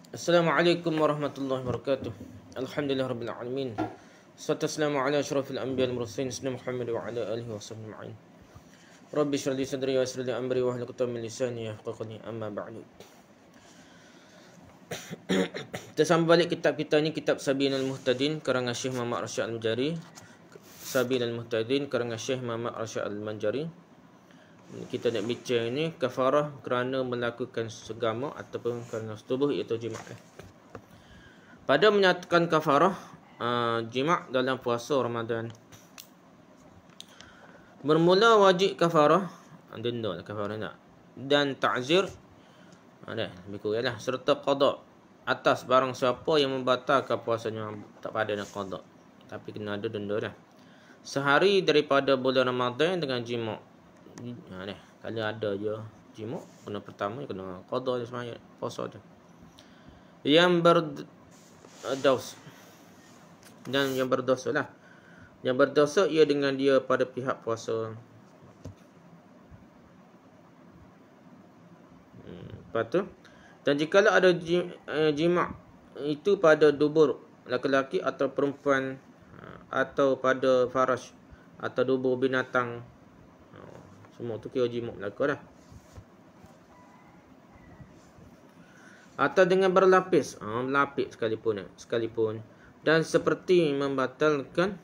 Assalamualaikum warahmatullahi wabarakatuh. Alhamdulillah rabbil alamin. Wassalatu wassalamu ala asyrafil anbiya'i wal mursalin sayyidina Muhammad wa ala alihi washabbihi ajma'in. Rabbi shrah li sadri wa yassir li amri wa hlul 'uqdatam min lisani yafqahu qawli, amma ba'du. Kita sambung balik kitab kita ni, kitab Sabilul Muhtadin karangan Syekh Muhammad Rashid Al-Manjari. Sabilul Muhtadin karangan Syekh Muhammad Rashid Al-Manjari. Kita nak bincang ni kafarah kerana melakukan segama ataupun kerana setubuh, iaitu jima'. Pada menyatakan kafarah jima' dalam puasa Ramadan, bermula wajib kafarah, denda lah kafarah nak, dan ta'zir, lebih kurang lah, serta qada atas barang siapa yang membatalkan puasanya tak pada nak qada, tapi kena ada denda dah. Sehari daripada bulan Ramadan dengan jima'. Kalau ada je jima', kena pertama kena qada dia semaya puasa tu. Yang berdosa dan yang berdosa lah. Yang berdosa ia dengan dia pada pihak puasa. Lepas tu, dan jikalau ada jima' itu pada dubur lelaki atau perempuan, atau pada faraj atau dubur binatang, semua tu kira jima' berlaku dah. Atau dengan berlapis, berlapis sekalipun. Dan seperti membatalkan,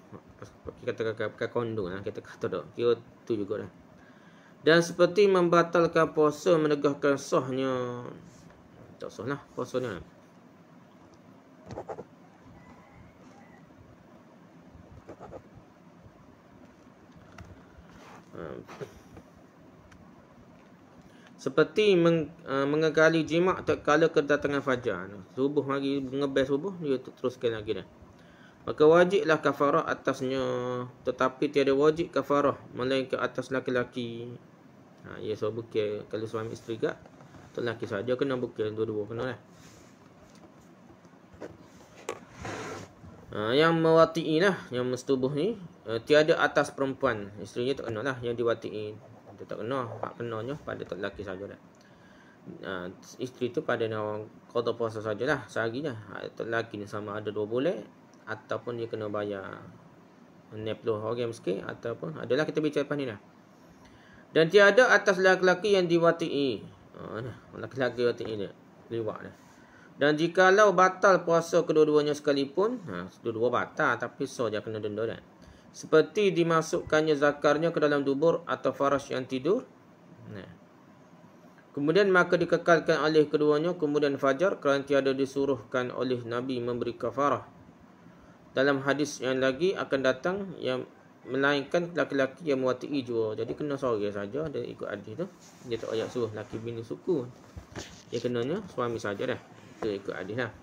kata kondom lah, kata dah, kira tu juga dah. Dan seperti membatalkan puasa, menegahkan sahnya, tak sah lah puasanya. Seperti mengekali jima' tak kala kedatangan fajar. Subuh mari ngebel subuh, dia teruskan lagi dah. Maka wajiblah kafarah atasnya, tetapi tiada wajib kafarah melainkan atas laki-laki. Ya, so bukil kalau suami isteri gak, tu laki saja kena bukil, dua-dua kena lah. Yang mewati'i lah, yang mestubuh ni, tiada atas perempuan, isterinya tak kena lah, yang diwati'i. Dia tak kena, hak kenanya pada tak lelaki saja dah. Isteri tu pada orang qada puasa sajalah sehari dah. Tak lelaki ni sama ada 2 bulan ataupun dia kena bayar 90 orang miskin, ataupun adalah kita bicara lepas ni dah. Dan tiada atas lelaki yang diwati'i. Lelaki wati'i dia liwat dah. Dan jikalau batal puasa kedua-duanya sekalipun, dua-dua batal tapi so dia kena denda dah. Seperti dimasukkannya zakarnya ke dalam dubur atau faraj yang tidur. Kemudian maka dikekalkan oleh keduanya kemudian fajar, kerana tiada disuruhkan oleh Nabi memberi kafarah. Dalam hadis yang lagi akan datang, yang melainkan laki-laki yang muwati'i jua. Jadi kena seorang saja dan ikut hadis tu. Dia tak payah suruh laki bini suku. Dia kenanya suami saja dah. Itu ikut hadis lah.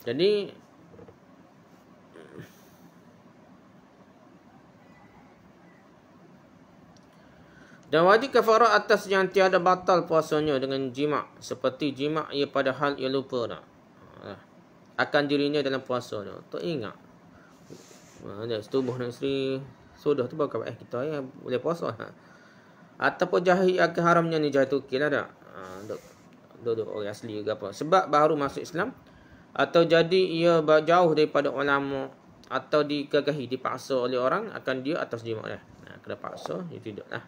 Jadi dan wajib kafarah atas yang tiada batal puasanya dengan jima', seperti jima' ia pada hal ia lupa dah akan dirinya dalam puasa tu. Tak ingat. Dia setubuh dengan isteri sudah tu bakal kita ya boleh puasa. Ataupun jahil akan haramnya ni jahil tu lah dah. Duduk orang asli ke apa. Sebab baru masuk Islam, atau jadi ia jauh daripada ulama, atau digagahi dipaksa oleh orang, akan dia atas jima' dah. Kena paksa, dia tidak lah.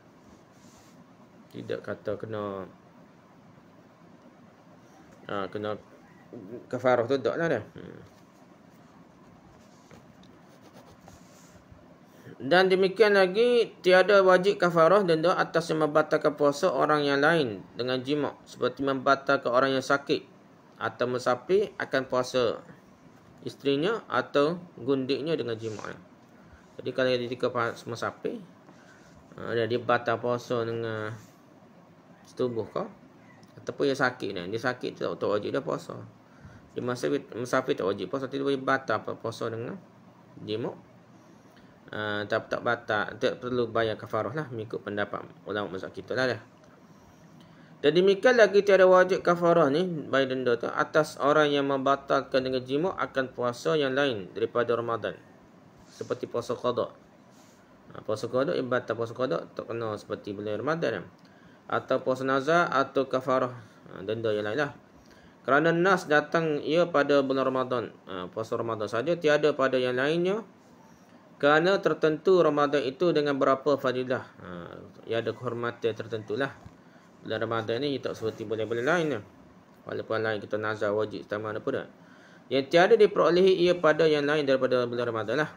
Tidak kata kena kena kafarah tu tak lah dah. Dan demikian lagi tiada wajib kafarah denda atas yang membatalkan puasa orang yang lain dengan jima', seperti membatalkan orang yang sakit atau musafir akan puasa isterinya atau gundiknya dengan jima'. Jadi kalau ketika musafir, dia batal puasa dengan setubuh kau, ataupun dia sakit dia sakit tak wajib dah puasa. Dia musafir tak wajib puasa, tidak boleh batal puasa dengan jima'. Tak batal, tak perlu bayar kafarah lah mengikut pendapat ulama mazhab kita lah dah. Dan demikian lagi tiada wajib kafarah ni, bayar denda tu, atas orang yang membatalkan dengan jima' akan puasa yang lain daripada Ramadan, seperti puasa qada. Puasa qada batal puasa qada tak kena seperti bulan Ramadan. Atau puasa nazar atau kafarah, denda yang lain lah. Kerana nas datang ia pada bulan Ramadan, puasa Ramadan saja, tiada pada yang lainnya. Kerana tertentu Ramadan itu dengan berapa fadilah, ia ada kehormatan tertentulah. Bulan Ramadan ni tak seperti bulan-bulan lain lah. Walaupun lain kita nazar wajib sama apa dah. Yang tiada diperolehi ia pada yang lain daripada bulan Ramadan lah.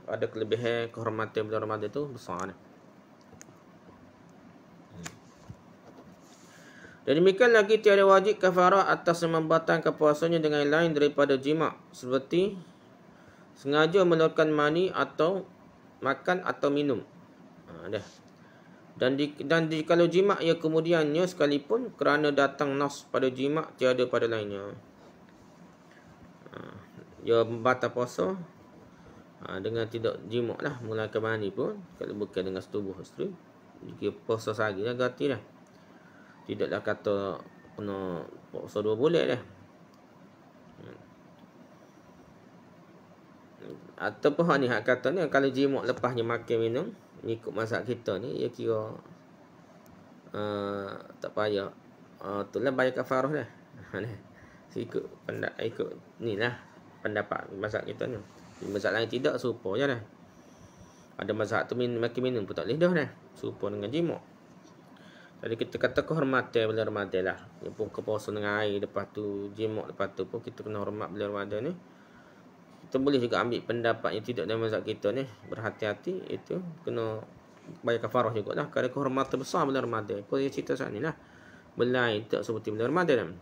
Ada kelebihan kehormatan bulan Ramadan tu besar lah. Dan demikian lagi tiada wajib kafarah atas yang membatalkan puasanya dengan lain daripada jima, seperti sengaja mengeluarkan mani atau makan atau minum. Dan kalau jima ia kemudiannya sekalipun kerana datang nas pada jima tiada pada lainnya. Ia membatal puasa dengan tidak jima lah, mengeluarkan mani pun kalau bukan dengan setubuh isteri, jika puasa sehari dah ganti dah. Tidaklah kata kena puasa 2 bulan dah. Ataupun hak ni hak kata ni kalau jima lepasnya makan minum ikut mazhab kita ni, ia kira tak payah, itulah bayar kafarah dah. Ikut ni lah pendapat mazhab kita ni. Mazhab lain tidak, serupa je dah. Ada mazhab tu makan minum pun tak boleh dah dah, serupa dengan jima. Jadi kita kata kehormatan bulan Ramadan lah. Dia pun kepuasa dengan air, lepas tu jima, lepas tu pun kita kena hormat bulan Ramadan ni. Kita boleh juga ambil pendapat yang tidak dalam mazhab kita ni, berhati-hati, itu kena bayar kafarah jugalah. Kerana kehormatan besar bulan Ramadan. Apa dia cerita saat ni lah. Belai tak seperti bulan Ramadan.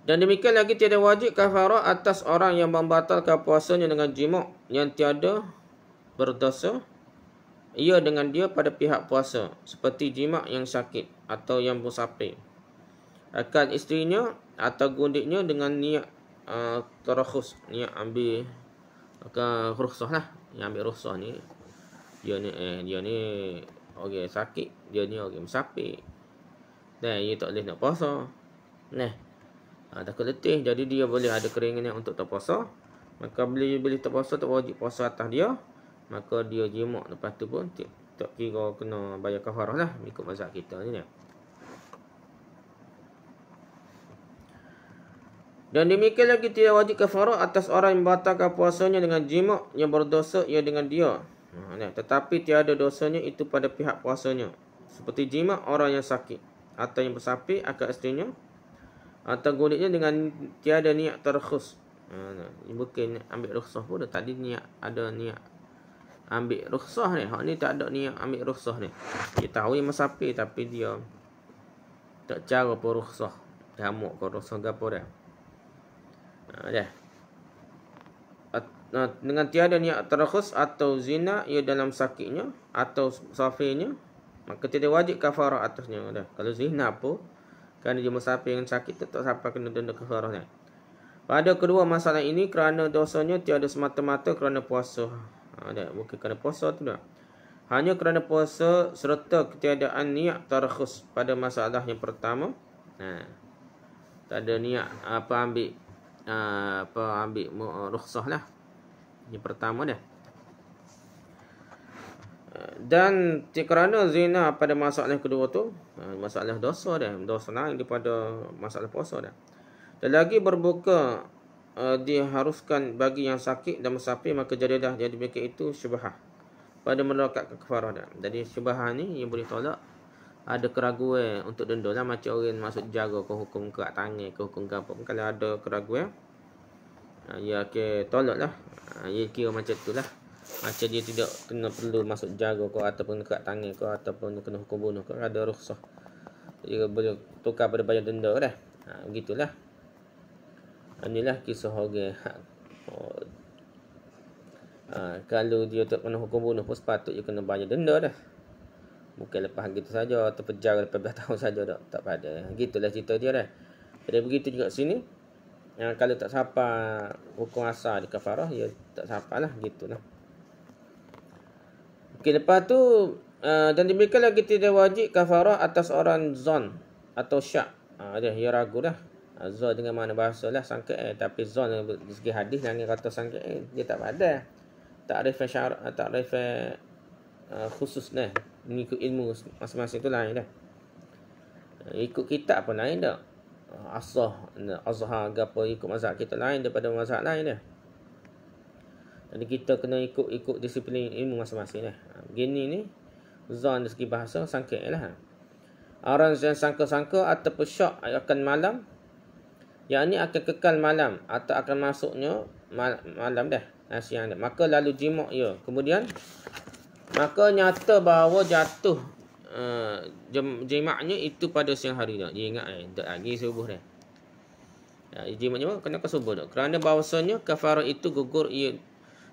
Dan demikian lagi tiada wajib kafarah atas orang yang membatalkan puasanya dengan jima yang tiada berdosa ia dengan dia pada pihak puasa, seperti jima yang sakit atau yang musafir, akan isterinya atau gundiknya dengan niat tarakhus, niat ambil rukhsah lah. Yang ambil rukhsah ni dia ni orang sakit, dia ni orang musafir, dan dia tak boleh nak puasa. Takut letih, jadi dia boleh ada keringanan untuk tak puasa. Maka bila tak puasa, tak wajib puasa atas dia, maka dia jima lepas tu pun tak kira kena bayar kafarah lah, ikut mazhab kita ni. Dan demikian lagi tidak wajib kafarah atas orang yang membatalkan puasanya dengan jima yang berdosa ia dengan dia, tetapi tiada dosanya itu pada pihak puasanya, seperti jima orang yang sakit atau yang bersafir akan isterinya atau gundiknya dengan tiada niat tarakhus. Bukan ambil rukhsah pun, tadi niat, ada niat ambil rukhsah ni. Hak ni tak ada niat ambil rukhsah ni. Dia tahu yang musafir tapi dia tak cara pun rukhsah. Jamuk ke rukhsah ke apa dah. Dengan tiada niat tarakhus atau zina ia dalam sakitnya atau musafirnya, maka tidak wajib kafarah atasnya dah. Kalau zina pun kerana dia musafir yang sakit, tak sampai kena denda kafarah ni. Pada kedua masalah ini, kerana dosanya tiada semata-mata kerana puasa. Bukan kerana puasa tu dah. Hanya kerana puasa serta ketiadaan niat tarakhus pada masalah yang pertama. Tak ada niat ambil rukhsah lah. Yang pertama dah. Dan kerana zina pada masalah kedua tu, masalah dosa dah, dosa lain daripada masalah puasa dah. Dan lagi berbuka diharuskan bagi yang sakit dan musafir, maka jadi mereka itu syubhah pada melekatkan kafarah dah. Jadi syubhah ni yang boleh tolak, ada keraguan untuk denda lah, macam orang masuk jaga ke hukum kerat tangan ke hukum ke apa. Kalau ada keraguan, ya tolak lah. Ya kira macam tu lah. Macam dia tidak kena perlu masuk jaga ke ataupun kerat tangan ke ataupun kena hukum bunuh ke, ada rukhsah. Dia boleh tukar pada bayar denda dah. Begitulah. Inilah kisah orang. Kalau dia tak kena hukum bunuh pun sepatutnya kena bayar denda dah. Bukan lepas gitu saja atau penjara lepas 12 tahun saja dah. Tak pada. Gitulah cerita dia dah. Jadi begitu juga sini. Kalau tak sampai hukum asal di kafarah, ya tak sampai lah. Gitulah. Okey, lepas tu dan demikian lagi tidak wajib kafarah atas orang zon atau syak. Dia ragu dah. Zon dengan mana bahasa lah sangka tapi zon dari segi hadis yang kata sangka dia tak ada. Tak ref khusus dah. Mengikut ilmu masing-masing tu lain dah. Ikut kitab pun lain dah. Azhar ke apa ikut mazhab kita lain daripada mazhab lain dah. Jadi kita kena ikut disiplin ilmu masing-masing dah. Begini ni zon dari segi bahasa sangka lah. Orang yang sangka-sangka ataupun syak akan malam, yang ni akan kekal malam atau akan masuknya malam dah, siang dah. Maka lalu jima' ia. Kemudian maka nyata bahawa jatuh jimaknya itu pada siang hari dah. Dia ingat tak lagi subuh dah. Jimaknya kena ke subuh dah. Kerana bahawasanya kafarah itu gugur ia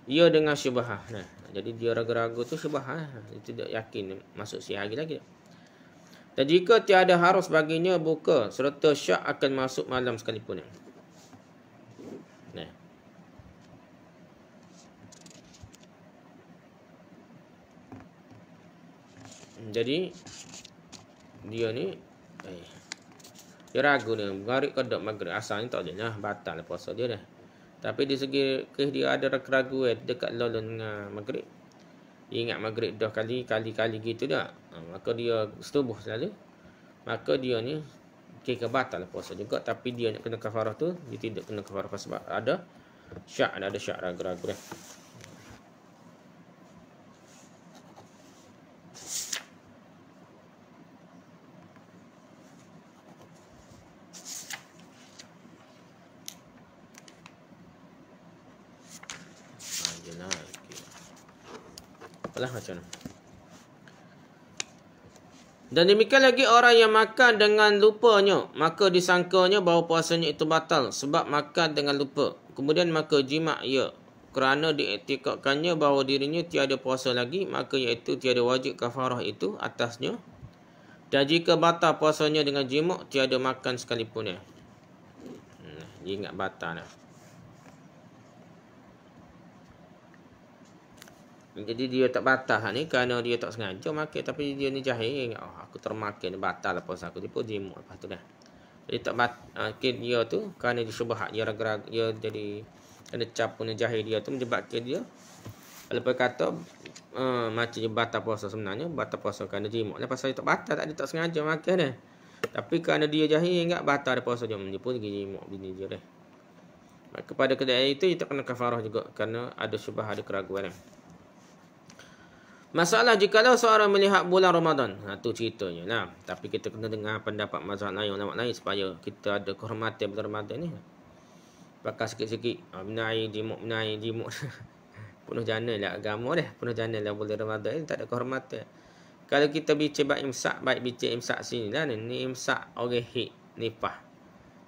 dengan syubhah. Nah, jadi dia ragu-ragu tu syubhah. Itu tak yakin masuk siang hari lagi dah. Dan jika tiada harus baginya buka serta syak akan masuk malam sekalipun. Nah. Jadi dia ni dia ragu ni maghrib ke tak maghrib asalnya tak boleh lah batal puasa dia dah. Tapi di segi dia ada ragu dekat lalu dengan maghrib. Dia ingat maghrib dah kali gitu dah. Maka dia setubuh selalu. Maka dia ni kira batal puasa juga. Tapi dia nak kena kafarah tu, dia tidak kena kafarah sebab ada syak ragu-ragu dah. Apalah macam mana. Dan demikian lagi orang yang makan dengan lupanya, maka disangkanya bahawa puasanya itu batal sebab makan dengan lupa. Kemudian maka jima' ia kerana diiktikadkannya bahawa dirinya tiada puasa lagi, maka iaitu tiada wajib kafarah itu atasnya. Dan jika batal puasanya dengan jima' tiada makan sekalipun ya. Dia ingat batal dah. Jadi dia tak batal ni kerana dia tak sengaja makan, tapi dia ni jahil. Aku termakan batal lah puasa aku. Dia pun jimuk lepas tu dah. Jadi tak batal dia tu kerana dia syubhat, dia ragu-ragu, dia jadi kena cap punya jahil dia tu menyebabkan dia lepas kata macam dia batal puasa sebenarnya, batal puasa kerana jimuk. Lepas pasal dia tak batal, tak sengaja makan dah. Tapi kerana dia jahil ingat batal dia puasa dia pun pergi jimuk bini dia dah. Maka pada keadaan itu kita kena kafarah juga kerana ada syubhat, ada keraguan dah. Masalah jikalau seorang melihat bulan Ramadan. Tu ceritanya lah. Tapi kita kena dengar pendapat mazhab lain, ulama lain supaya kita ada kehormatan bulan Ramadan ni. Bakal sikit-sikit. Benar jimuk. Penuh jana lah agama dah. Penuh jana lah bulan Ramadan ni. Tak ada kehormatan. Kalau kita bicara imsak, baik bicara imsak sini lah. Ni imsak orang hik nipah.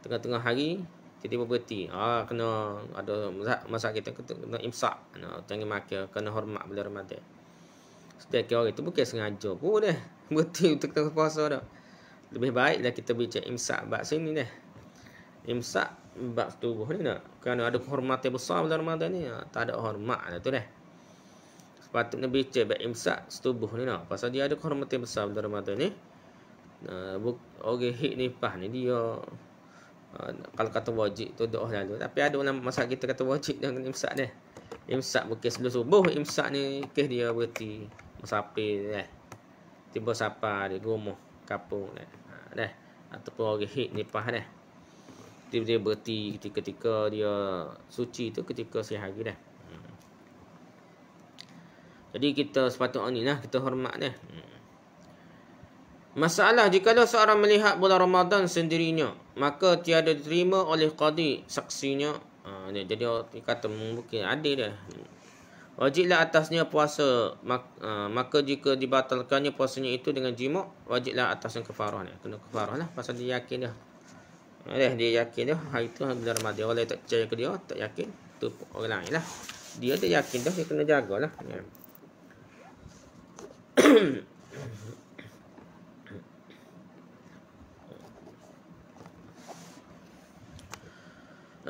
Tengah-tengah hari, tiba-tiba berhenti. Kena ada mazhab kita kena imsak. Jangan makan. Kena hormat bulan Ramadan. Sebagai orang itu bukan sengaja pun dah. Berhenti untuk kita puasa dah. Lebih baiklah kita bicara imsak bab sini dah. Imsak bab tubuh ni dah. Kerana ada kehormatan besar dalam Ramadan ni. Tak ada hormat dah tu dah. Sepatutnya bicara bab imsak setubuh ni dah. Pasal dia ada kehormatan besar dalam Ramadan ni. Orang hik nipah ni dia kalau kata wajib tu doa lalu. Tapi ada ulama masa kita kata wajib dengan imsak dah. Imsak bukan sebelum subuh. Imsak ni kes dia berhenti musafir dah. Tiba sapa di rumah kampung dah. Ataupun orang hik nipah dah. Dia berhenti ketika dia suci tu ketika sehari dah. Jadi kita sepatutnya ni lah kita hormat dah. Masalah jikalau seorang melihat bulan Ramadan sendirinya, maka tiada diterima oleh qadi saksinya. Jadi dia kata mungkin ada dah. Wajiblah atasnya puasa, maka jika dibatalkannya puasanya itu dengan jima', wajiblah atasnya kafarah ni. Kena kafarah lah pasal dia yakin dah. Dia yakin dah hari tu bulan Ramadan. Orang tak percaya ke dia, tak yakin, tu orang lain lah. Dia yakin dah, dia kena jagalah.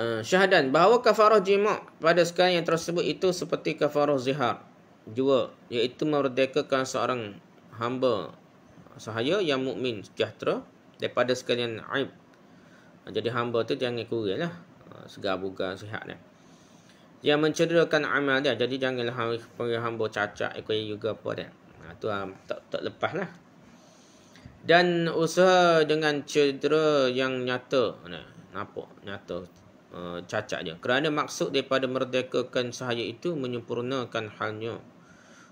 Syahadan bahawa kafarah jima' pada sekali yang tersebut itu seperti kafarah zihar jua, iaitu memerdekakan seorang hamba sahaya yang mukmin sejahtera daripada sekalian aib Jadi hamba tu jangan kurang lah. Segar bugar sihat dia. Yang mencederakan amal dia. Jadi janganlah hamba cacat ikut juga apa dia. Tu tak lepas lah. Dan usaha dengan cedera yang nyata. Nampak nyata. Cacat dia. Kerana maksud daripada merdekakan sahaya itu menyempurnakan halnya.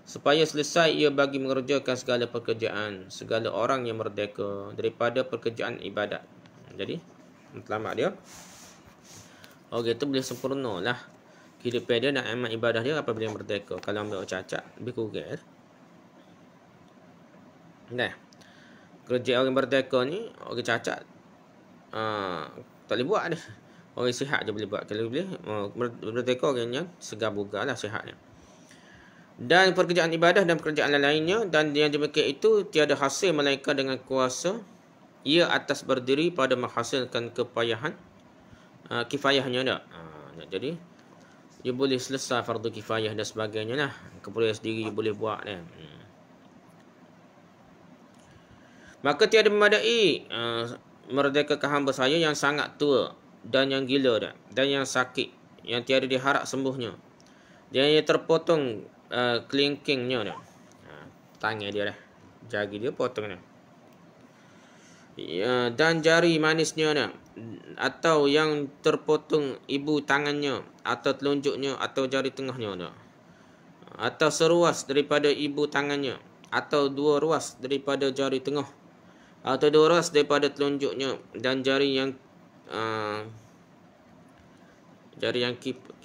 Supaya selesai ia bagi mengerjakan segala pekerjaan. Segala orang yang merdeka daripada pekerjaan ibadat. Jadi matlamat dia. Itu boleh sempurna lah. Kehidupan dia dan amal ibadah dia apabila merdeka. Kalau ambil cacat, lebih kurang. Kerja orang merdeka ni, orang cacat tak boleh buat dia. Orang sihat je boleh buat. Kalau boleh, merdeka orang yang segar bugar lah sihatnya. Dan pekerjaan ibadah dan pekerjaan lainnya. Dan yang demikian itu tiada hasil melainkan dengan kuasa ia atas berdiri pada menghasilkan kepayahan kifayahnya tak. Jadi dia boleh selesai fardu kifayah dan sebagainya lah. Keperluan sendiri boleh buat kan. Maka tiada memadai merdekakan hamba saya yang sangat tua dan yang gila dah, dan yang sakit yang tiada diharap sembuhnya, dan yang terpotong kelingkingnya dah. Tangan dia dah, jari dia potong dah. Dan jari manisnya dah, atau yang terpotong ibu tangannya atau telunjuknya atau jari tengahnya dah, atau seruas daripada ibu tangannya atau 2 ruas daripada jari tengah atau 2 ruas daripada telunjuknya, dan jari yang kiput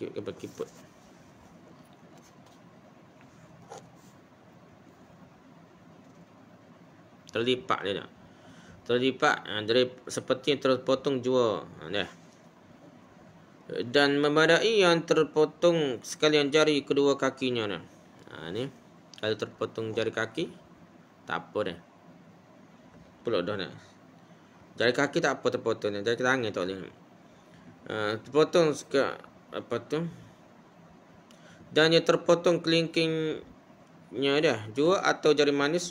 terlipat dia dah. Terlipat dari seperti yang terpotong jua dah. Dan memadai yang terpotong sekalian jari kedua kakinya dah. Ni kalau terpotong jari kaki tak apa dah. Pulak dah dah. Jari kaki tak apa terpotong dah. Jari tangan tak boleh. Terpotong apa tu? Dan yang terpotong kelingkingnya dah jua atau jari manis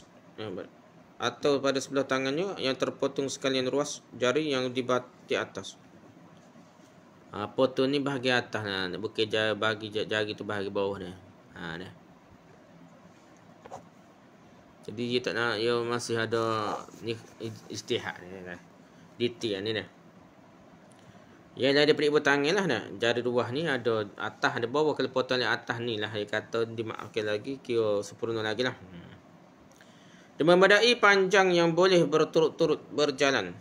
atau pada sebelah tangannya yang terpotong sekalian ruas jari yang di atas. Potong ni bahagian atas nah, bukan jari tu bahagian bawah ni. Dah. Jadi dia tak nak, dia masih ada ni istihad ni dah. Detail ni dah. Yang dari daripada ibu tangan lah dah. Jari ruas ni ada atas ada bawah. Kalau potong yang atas ni lah dia kata dimaafkan lagi, kira sempurna lagi lah. Dan memadai panjang yang boleh berturut-turut berjalan.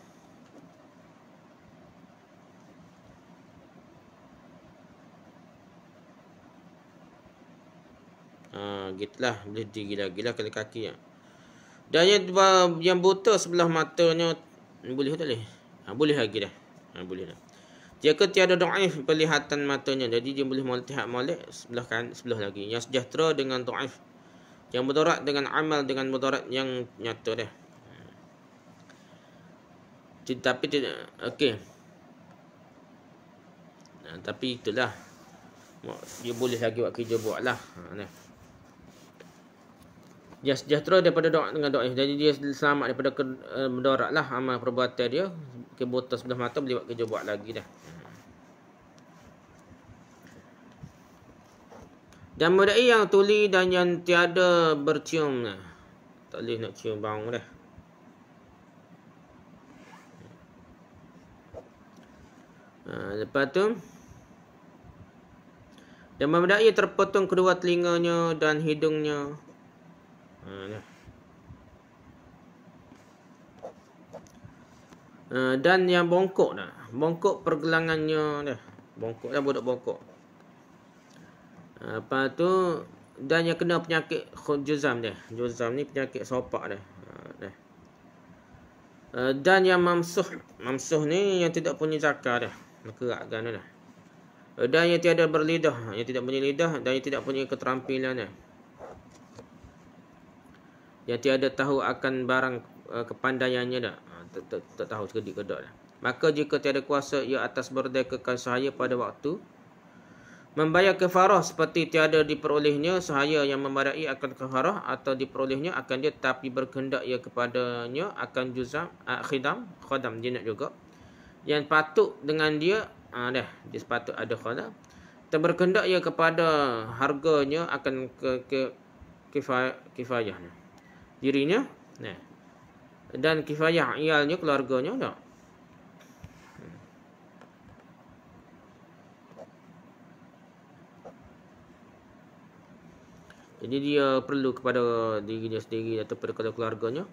Gitulah, boleh digila-gila kali kaki ya. Dan yang buta sebelah matanya boleh tak boleh? Boleh lagi dah. Boleh dah. Jika tiada dhaif penglihatan matanya, jadi dia boleh melihat molek sebelah lagi. Yang sejahtera dengan dhaif, yang mudarat dengan amal dengan mudarat yang nyata dah. Tapi tidak okey. Tapi itulah, dia boleh lagi buat kerja buatlah. Dia sejahtera daripada doa dengan doa. Jadi dia selamat daripada mudarat lah amal perbuatan dia. Kebuta sebelah mata boleh buat kerja buat lagi dah. Dan memadai yang tuli dan yang tiada bercium. Tak boleh nak cium bau dah. Lepas tu, dan memadai terpotong kedua telinganya dan hidungnya. Dan yang bongkok dah. Bongkok pergelangannya dah. Bongkok dah, budak bongkok. Lepas tu, dan yang kena penyakit juzam dia. Juzam ni penyakit sopak dah. Dan yang mamsuh. Mamsuh ni yang tidak punya zakar dah. Kerakkan dah. Dan yang tiada berlidah. Yang tidak punya lidah. Dan yang tidak punya keterampilan dah. Yang tiada tahu akan barang kepandaiannya dah. Tak tahu sekedik-kedak dah. Maka jika tiada kuasa ia atas merdekakan sahaya pada waktu membayar kafarah seperti tiada diperolehnya sahaya yang memadai akan kafarah atau diperolehnya akan dia, tapi berkehendak ia kepadanya akan juzam khadam dia nak juga. yang patut dengan dia, dia sepatut ada khala. Berkendak ia kepada harganya akan kifayah dirinya, dan kifayah iyalnya, keluarganya tak. Jadi dia perlu kepada diri dia sendiri atau kepada keluarganya.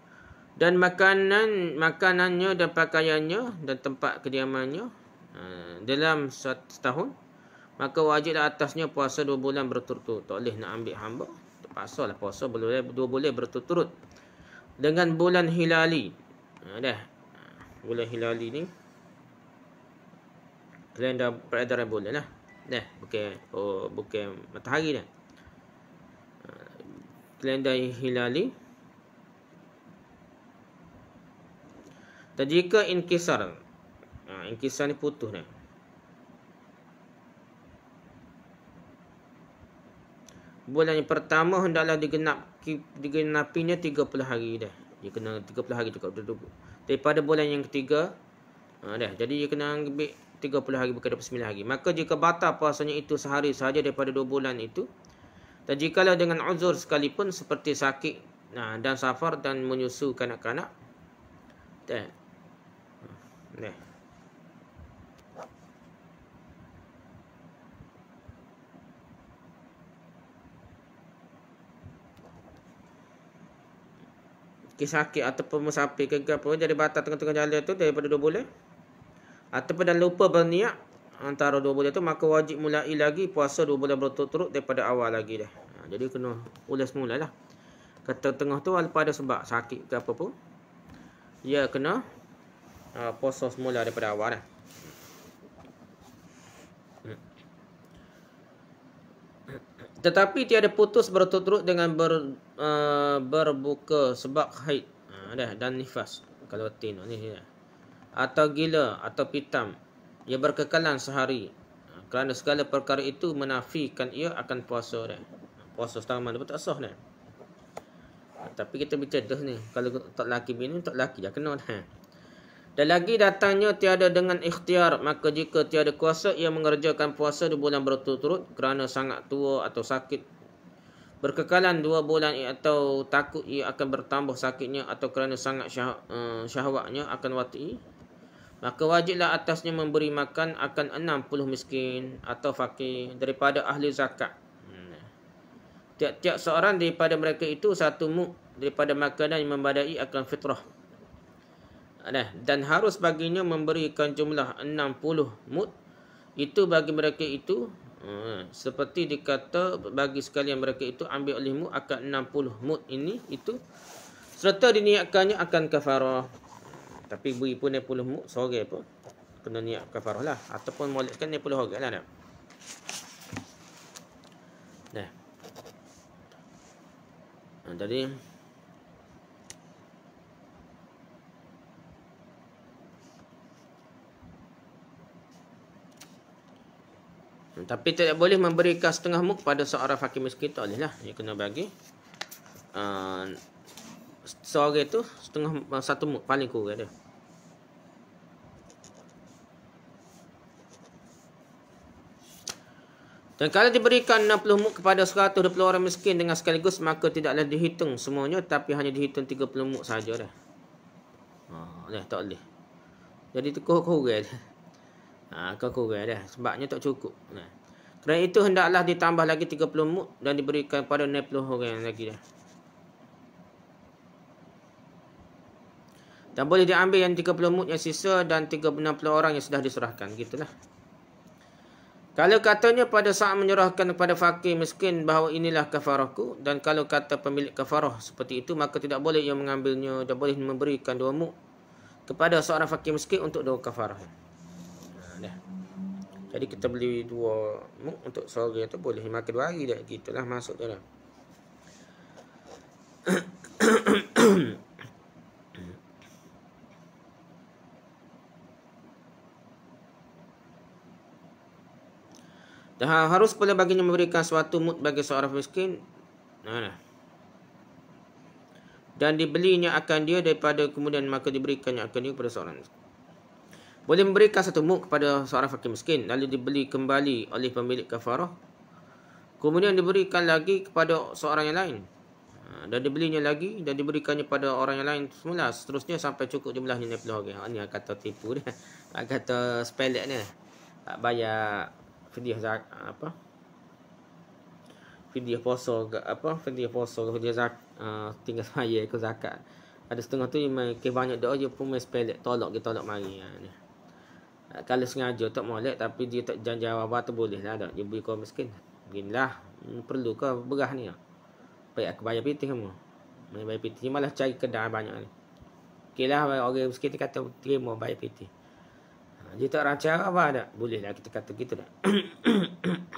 Dan makanannya dan pakaiannya dan tempat kediamannya dalam setahun, maka wajiblah atasnya puasa 2 bulan berturut-turut. Tak boleh nak ambil hamba, terpaksa lah puasa 2 bulan berturut-turut. Dengan bulan hilali. Bulan hilali ni kalender peredaran bulan lah. Bukan matahari dah. Kalender hilali. Dan jika inkisar, inkisar ni putus dah. Bulan yang pertama hendaklah digenapinya 30 hari dah. Dia kena 30 hari cukup duduk. Daripada bulan yang ketiga, jadi dia kena ambil 30 hari bukan 29 hari. Maka jika batal puasanya itu sehari sahaja daripada 2 bulan itu, dan jikalau dengan uzur sekalipun seperti sakit dan safar dan menyusu kanak-kanak, sakit ataupun musafir ke apa, jadi batal tengah-tengah jalan tu daripada 2 bulan, ataupun dah lupa berniat antara 2 bulan tu, maka wajib mulai lagi puasa 2 bulan berturut-turut daripada awal lagi dah. Jadi kena ulas semula lah. Kata tengah tu walaupun ada sebab sakit ke apa pun, dia kena puasa semula daripada awal dah. Tetapi tiada putus berturut-turut dengan berbuka sebab haid dan nifas. Kalau tin ni atau gila atau pitam, ia berkekalan sehari. Kerana segala perkara itu menafikan ia akan puasa dah. Puasa setengah mana pun tak sah dah. Tapi kita bercedah ni, kalau tak laki bini, tak laki dah kena dah. Dan lagi datangnya tiada dengan ikhtiar, maka jika tiada kuasa, ia mengerjakan puasa 2 bulan berturut-turut kerana sangat tua atau sakit. Berkekalan 2 bulan atau takut ia akan bertambah sakitnya atau kerana sangat syahwatnya akan wati, maka wajiblah atasnya memberi makan akan 60 miskin atau fakir daripada ahli zakat. Tiap-tiap seorang daripada mereka itu 1 muk daripada makanan yang membadai akan fitrah. Dan harus baginya memberikan jumlah 60 mud. Itu bagi mereka itu seperti dikata bagi sekalian mereka itu ambil olehmu akan 60 mud ini itu, serta diniatkannya akan kafarah. Tapi beri pun 60 mud sore pun kena niat kafarah lah, ataupun molekkan 60 orang lah. Jadi tapi tidak boleh memberikan setengah muk pada seorang fakir miskin, tak boleh lah. Dia kena bagi seorang tu setengah 1 muk paling kurang dia. Dan kalau diberikan 60 muk kepada 120 orang miskin dengan sekaligus, maka tidaklah dihitung semuanya, tapi hanya dihitung 30 muk saja dah. Tak boleh. Jadi tu kurang dah. Kau kurang dah. Sebabnya tak cukup. Kerana itu hendaklah ditambah lagi 30 muk dan diberikan pada 60 orang lagi dah. Dan boleh diambil yang 30 muk yang sisa dan 60 orang yang sudah diserahkan. Gitulah. Kalau katanya pada saat menyerahkan kepada fakir miskin bahawa inilah kafarahku, dan kalau kata pemilik kafarah seperti itu, maka tidak boleh ia mengambilnya dan boleh memberikan 2 muk kepada seorang fakir miskin untuk 2 kafarah. Jadi kita beli 2 muk untuk seorang tu boleh makan 2 hari dah. Gitulah masuk tu dah. Dan harus pula baginya memberikan suatu mud bagi seorang miskin. Dan dibelinya akan dia daripada kemudian maka diberikannya akan dia kepada seorang miskin. Boleh memberikan satu muk kepada seorang fakir miskin, lalu dibeli kembali oleh pemilik kafarah. Kemudian diberikan lagi kepada seorang yang lain. Dan dibelinya lagi dan diberikannya pada orang yang lain semula. Seterusnya sampai cukup jumlahnya 60 orang. Ini kata tipu dia. Kata sepelek ni. Tak bayar fidyah fidyah poso fidyah tinggal bayar ke zakat. Ada setengah tu memang banyak doa je pun sepelek tolak mari. Kalau sengaja tak molek tapi dia tak janji apa tu boleh lah dak. Dia beri kau miskin. Beginilah perlu ke berah ni. Baik aku bayar pitih kamu. Bayar pitih malah cari kedai banyak ni. Okeylah orang miskin kata terima bayar pitih. Dia tak raca apa dak. Bolehlah kita kata gitu dak.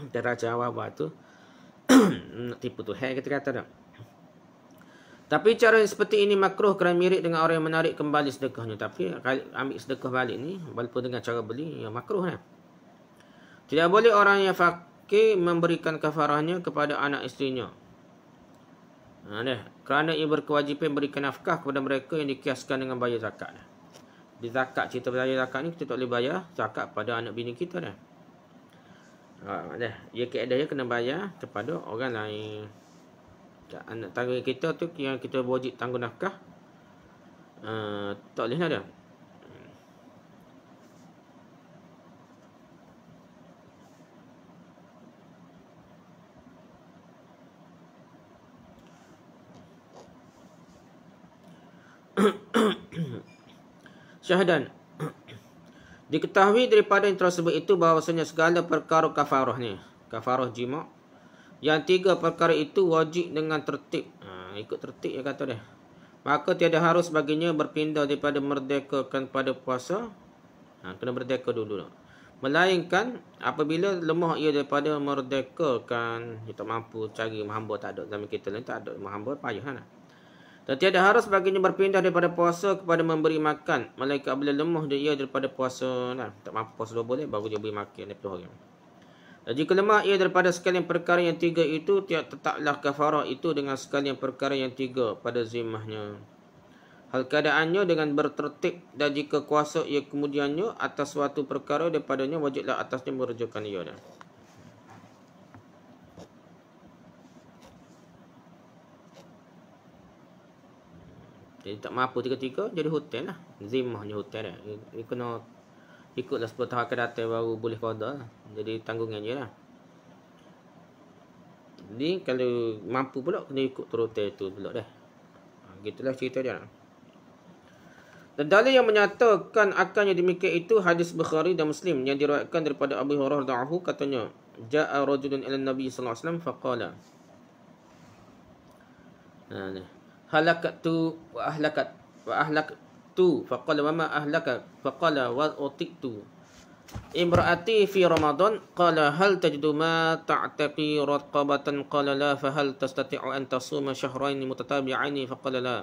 Dia raca apa tu tipu tu kita kata dak. Tapi cara yang seperti ini makruh kerana mirip dengan orang yang menarik kembali sedekahnya. Tapi ambil sedekah balik ni walaupun dengan cara beli yang makruh lah. Tidak boleh orang yang fakir memberikan kafarahnya kepada anak isterinya. Kerana ia berkewajipan berikan nafkah kepada mereka yang dikiaskan dengan bayar zakat. Di zakat, cerita bayar zakat ni kita tak boleh bayar zakat pada anak bini kita dah. Ia keadaan kena bayar kepada orang lain. Anak tangga kita tu yang kita wajib tanggung nafkah, tak boleh lah dah. Syahadan. Diketahui daripada yang tersebut itu bahawasanya segala perkara kafarah ni, kafarah jima', yang tiga perkara itu wajib dengan tertib. Ikut tertib yang kata dia. Maka tiada harus baginya berpindah daripada merdekakan pada puasa. Kena merdeka dulu. Melainkan apabila lemah ia daripada merdekakan, dia tak mampu cari mahamba, tak ada. Zaman kita lain tak ada mahamba, payah lah. Dan tiada harus baginya berpindah daripada puasa kepada memberi makan. Melainkan apabila lemah dia daripada puasa, tak mampu puasa 2 boleh, baru dia beri makan daripada orang. Dan jika lemah ia daripada sekalian perkara yang tiga itu, tetaplah kafarah itu dengan sekalian perkara yang tiga pada zimmahnya. Hal keadaannya dengan bertertib, dan jika kuasa ia kemudiannya atas suatu perkara daripadanya, wajiblah atasnya merujukan ia. Jadi tak mampu tiga-tiga, jadi hotel lah. Zimmahnya hotel lah. Dia kena ikutlah 10 tahun akan datang baru boleh qada lah. Jadi tanggungan je lah. Jadi kalau mampu pula kena ikut hotel tu pula dah. Gitulah cerita dia. Dan dalil yang menyatakan akannya demikian itu hadis Bukhari dan Muslim yang diriwayatkan daripada Abu Hurairah radhiyallahu anhu, katanya, ja'a rajulun ila Nabi sallallahu alaihi wasallam faqala, halakatu wa ahlaktu faqala wa ma ahlaka faqala wa utitu imraati fi ramadan qala hal tajidu ma ta'taqi raqabatan qala la fa hal tastati'u an tasuma shahrayn mutatabi'ain faqala la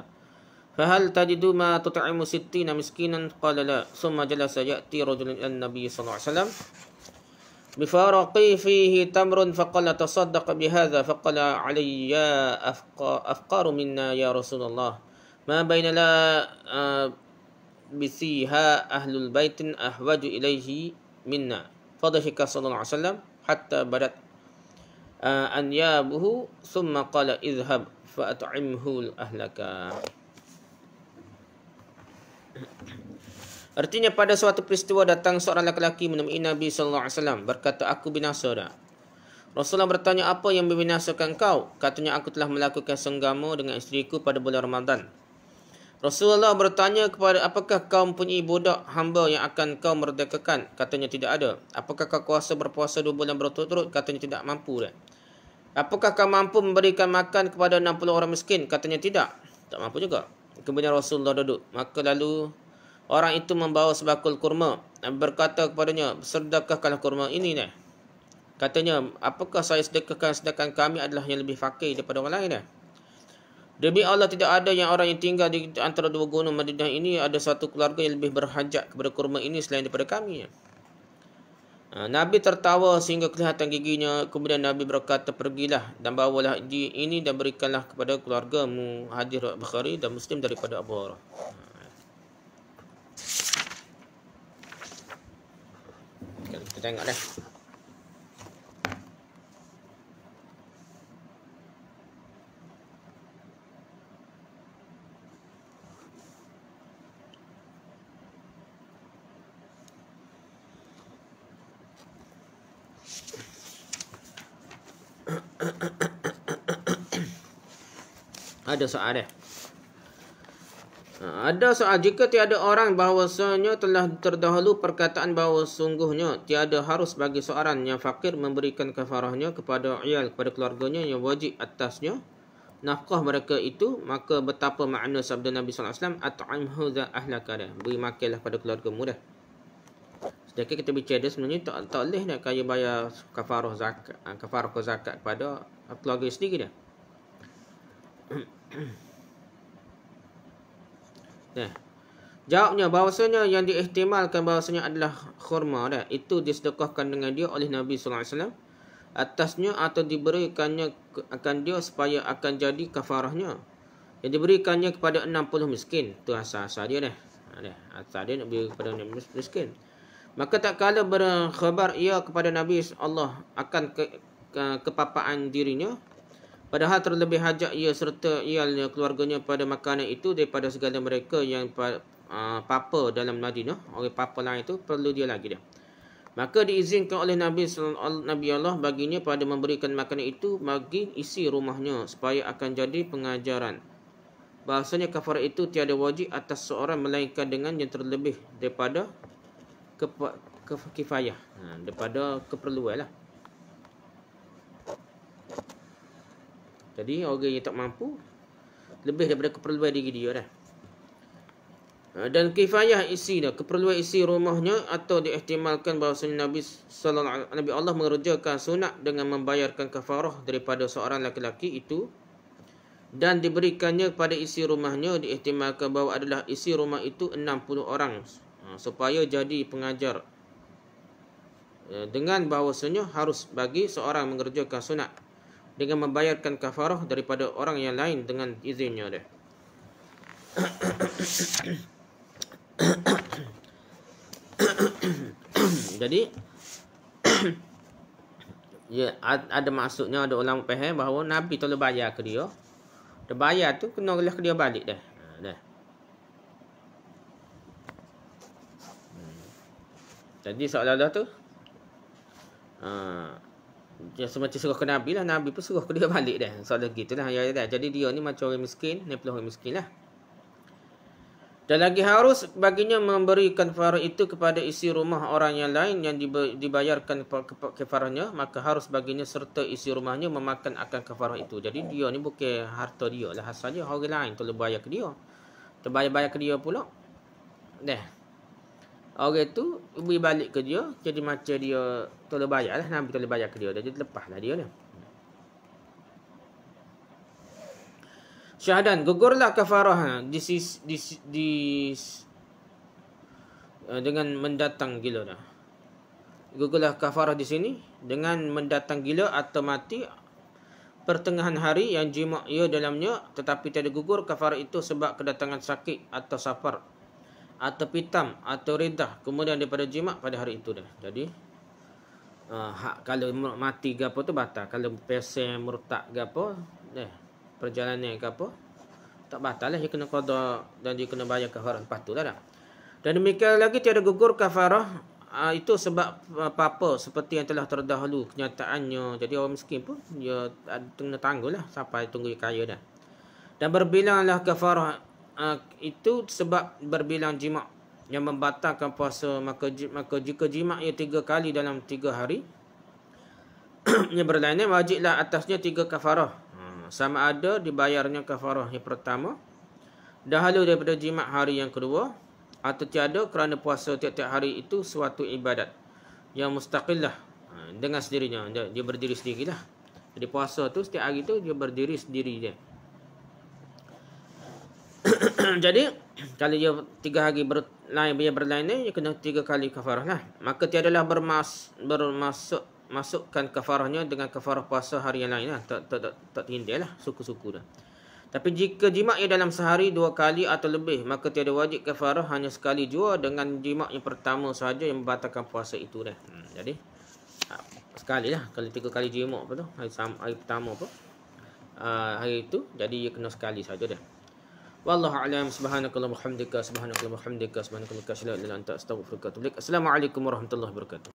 fa hal tajidu ma tut'imu 60 miskinan qala la thumma jalasa ya'ti rajulun ila an-nabi sallallahu alaihi wasallam bifaraqi fihi tamrun faqala tasaddaq bihadha faqala alayya afqaru minna ya Rasulullah ma baina la bisiha ahlul baitin ahwaju ilaihi minna fadhika sallallahu alaihi wasallam hatta badat anyabuhu thumma qala idhhab fa at'imhu ahlaka. Artinya pada suatu peristiwa datang seorang lelaki menemui Nabi sallallahu alaihi wasallam, berkata, aku binasa dah. Rasulullah bertanya, apa yang membinasakan kau? Katanya, aku telah melakukan senggama dengan isteriku pada bulan Ramadan. Rasulullah bertanya kepada, apakah kau mempunyai budak hamba yang akan kau merdekakan? Katanya, tidak ada. Apakah kau kuasa berpuasa 2 bulan berturut-turut? Katanya, tidak mampu dah. Apakah kau mampu memberikan makan kepada 60 orang miskin? Katanya, tidak. Tak mampu juga. Kemudian Rasulullah duduk. Maka lalu orang itu membawa sebakul kurma dan berkata kepadanya, sedekahkanlah kurma ini dah. Katanya, apakah saya sedekahkan, sedangkan kami adalah yang lebih fakir daripada orang lain dah. Demi Allah, tidak ada yang orang yang tinggal di antara 2 gunung Madinah ini ada satu keluarga yang lebih berhajat kepada kurma ini selain daripada kami. Nabi tertawa sehingga kelihatan giginya. Kemudian Nabi berkata, pergilah dan bawalah ini dan berikanlah kepada keluargamu. Hadis Bukhari dan Muslim daripada Abu Hurairah. Tengok dah. Ada soal dia. Ada soal, jika tiada orang bahawasanya telah terdahulu perkataan bahawa sungguhnya tiada harus bagi seorang yang fakir memberikan kafarahnya kepada iyal, kepada keluarganya yang wajib atasnya nafkah mereka itu, maka betapa makna sabda Nabi SAW, at'imhu dha ahlaka, beri makanlah pada keluargamu dah. Sedangkan kita bicara sebenarnya tak boleh nak kaya bayar kafarah zakat, kafarah ke zakat kepada keluarga sendiri dah. Nah, jawabnya bahawasanya yang diihtimalkan bahawasanya adalah khurma dah, itu disedekahkan dengan dia oleh Nabi SAW atasnya atau diberikannya akan dia supaya akan jadi kafarahnya. Yang diberikannya kepada 60 miskin. Itu asal-asal dia dah. Asal dia nak beri kepada 60 miskin. Maka tak kala berkhabar ia kepada Nabi Allah akan kepapaan dirinya, padahal terlebih hajat ia serta ialnya keluarganya pada makanan itu daripada segala mereka yang papa dalam Madinah. Orang papa lain itu perlu dia lagi dah. Maka diizinkan oleh Nabi Allah baginya pada memberikan makanan itu bagi isi rumahnya supaya akan jadi pengajaran bahasanya kafarah itu tiada wajib atas seorang melainkan dengan yang terlebih daripada kifayah, daripada keperluan lah. Jadi orang yang tak mampu lebih daripada keperluan diri dia dah. Dan kifayah isi dah, keperluan isi rumahnya, atau diihtimalkan bahawasanya Nabi Allah mengerjakan sunat dengan membayarkan kafarah daripada seorang lelaki itu dan diberikannya kepada isi rumahnya, diihtimalkan bahawa adalah isi rumah itu 60 orang supaya jadi pengajar, dengan bahawasanya harus bagi seorang mengerjakan sunat dengan membayarkan kafarah daripada orang yang lain dengan izinnya dia. Jadi ya, ada maksudnya, ada ulama faham bahawa Nabi tolong bayar ke dia. Dia bayar tu kena oleh ke dia balik dah. Jadi seolah-olah tu dia semacam suruh ke Nabi lah. Nabi pun suruh ke dia balik dah. Soalan gitulah. Jadi dia ni macam orang miskin, ni pula orang miskin lah. Dan lagi harus baginya memberikan kafarah itu kepada isi rumah orang yang lain yang dibayarkan kafarahnya, maka harus baginya serta isi rumahnya memakan akan kafarah itu. Jadi dia ni bukan harta dia lah, asalnya orang lain tolong bayar ke dia. Terbayar-bayar ke dia pula. Dah. Orang tu beri balik ke dia, jadi macam dia tolong bayar lah, Nabi tolong bayar ke dia. Jadi lepaslah dia ni. Syahadan, gugurlah kafarah dengan mendatang gila dah. Gugurlah kafarah di sini dengan mendatang gila atau mati pertengahan hari yang jima' ia dalamnya, tetapi tiada gugur kafarah itu sebab kedatangan sakit atau safar atau pitam atau ridah kemudian daripada jima' pada hari itu dah. Jadi kalau mati ke apa tu batal. Kalau pesen murtad ke apa, perjalanan ke apa, tak batal lah, dia kena qada dan dia kena bayar kafarah lepas tu lah dah. Dan demikian lagi tiada gugur kafarah itu sebab apa-apa seperti yang telah terdahulu kenyataannya. Jadi orang miskin pun dia kena tangguh lah sampai tunggu dia kaya dah. Dan berbilanglah kafarah itu sebab berbilang jima' yang membatalkan puasa, maka jika jima' ia 3 kali dalam 3 hari yang berlainan, wajiblah atasnya 3 kafarah. Sama ada dibayarnya kafarah yang pertama dahulu daripada jima' hari yang kedua, atau tiada kerana puasa tiap-tiap hari itu suatu ibadat yang mustaqillah dengan sendirinya. Dia berdiri sendirilah. Jadi puasa tu setiap hari tu dia berdiri sendiri dia. Jadi kalau dia 3 hari berlainan, dia kena 3 kali kafarah lah. Maka tiadalah masukkan kafarahnya dengan kafarah puasa hari yang lain lah. Tak tinggal lah, suku-suku dah. Tapi jika jima' ia dalam sehari 2 kali atau lebih, maka tiada wajib kafarah, hanya sekali jua dengan jima' yang pertama sahaja yang membatalkan puasa itu dah. Jadi sekali lah. Kalau 3 kali jima' apa tu, hari pertama apa, hari itu, jadi ia kena sekali saja dah. Wallahu a'lam. Subhanakallahumma wa bihamdika, subhanakallahumma wa bihamdika, subhanakallahumma wa bihamdika, asyhadu an la ilaha illa anta, astaghfiruka wa atubu ilaik. Assalamualaikum warahmatullahi wabarakatuh.